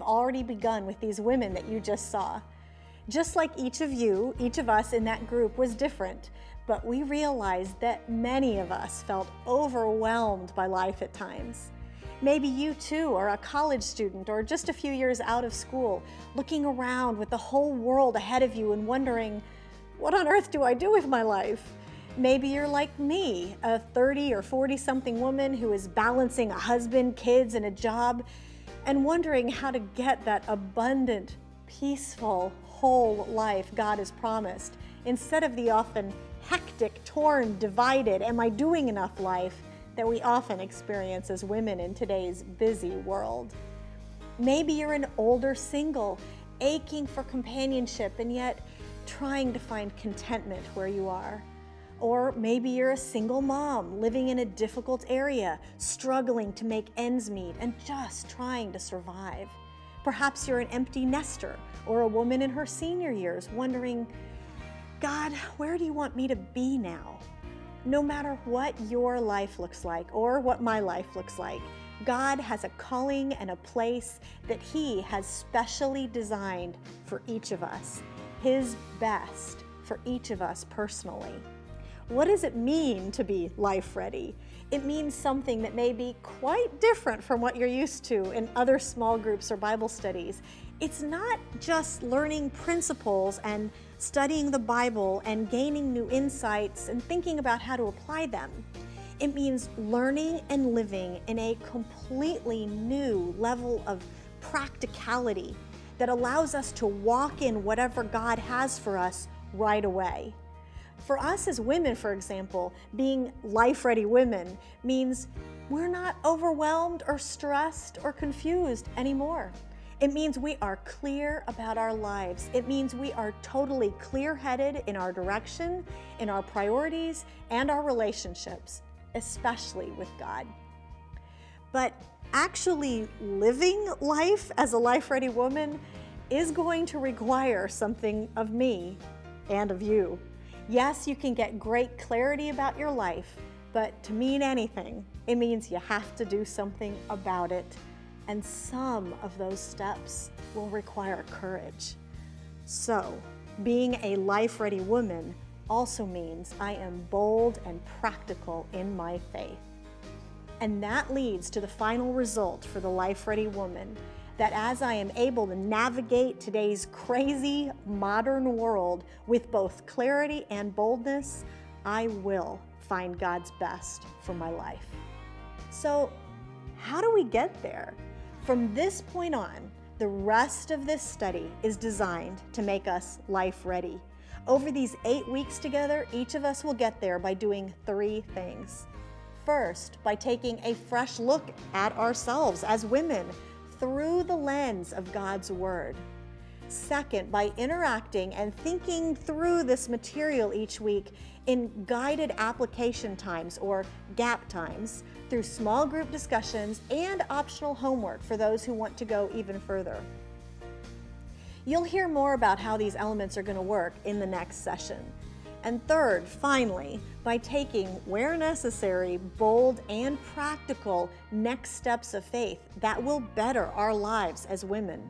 already begun with these women that you just saw. Just like each of us in that group was different, but we realized that many of us felt overwhelmed by life at times. Maybe you too are a college student or just a few years out of school, looking around with the whole world ahead of you and wondering, what on earth do I do with my life? Maybe you're like me, a 30 or 40-something woman who is balancing a husband, kids, and a job, and wondering how to get that abundant, peaceful, whole life God has promised, instead of the often hectic, torn, divided, am I doing enough life that we often experience as women in today's busy world. Maybe you're an older single, aching for companionship and yet trying to find contentment where you are. Or maybe you're a single mom living in a difficult area, struggling to make ends meet and just trying to survive. Perhaps you're an empty nester or a woman in her senior years wondering, God, where do you want me to be now? No matter what your life looks like or what my life looks like, God has a calling and a place that He has specially designed for each of us, His best for each of us personally. What does it mean to be life ready? It means something that may be quite different from what you're used to in other small groups or Bible studies. It's not just learning principles and studying the Bible and gaining new insights and thinking about how to apply them. It means learning and living in a completely new level of practicality that allows us to walk in whatever God has for us right away. For us as women, for example, being life-ready women means we're not overwhelmed or stressed or confused anymore. It means we are clear about our lives. It means we are totally clear-headed in our direction, in our priorities, and our relationships, especially with God. But actually living life as a life-ready woman is going to require something of me and of you. Yes, you can get great clarity about your life, but to mean anything, it means you have to do something about it. And some of those steps will require courage. So, being a life-ready woman also means I am bold and practical in my faith. And that leads to the final result for the life-ready woman, that as I am able to navigate today's crazy modern world with both clarity and boldness, I will find God's best for my life. So, how do we get there? From this point on, the rest of this study is designed to make us life ready. Over these 8 weeks together, each of us will get there by doing 3 things. First, by taking a fresh look at ourselves as women through the lens of God's Word. Second, by interacting and thinking through this material each week in guided application times or gap times through small group discussions and optional homework for those who want to go even further. You'll hear more about how these elements are going to work in the next session. And third, finally, by taking, where necessary, bold and practical next steps of faith that will better our lives as women.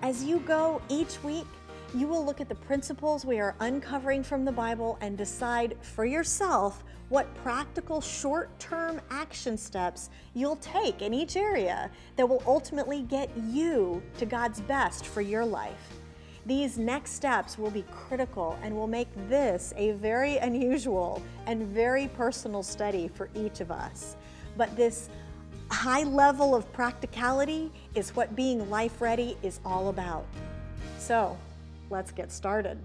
As you go each week, you will look at the principles we are uncovering from the Bible and decide for yourself what practical short-term action steps you'll take in each area that will ultimately get you to God's best for your life. These next steps will be critical and will make this a very unusual and very personal study for each of us. But this high level of practicality is what being life ready is all about. So, let's get started.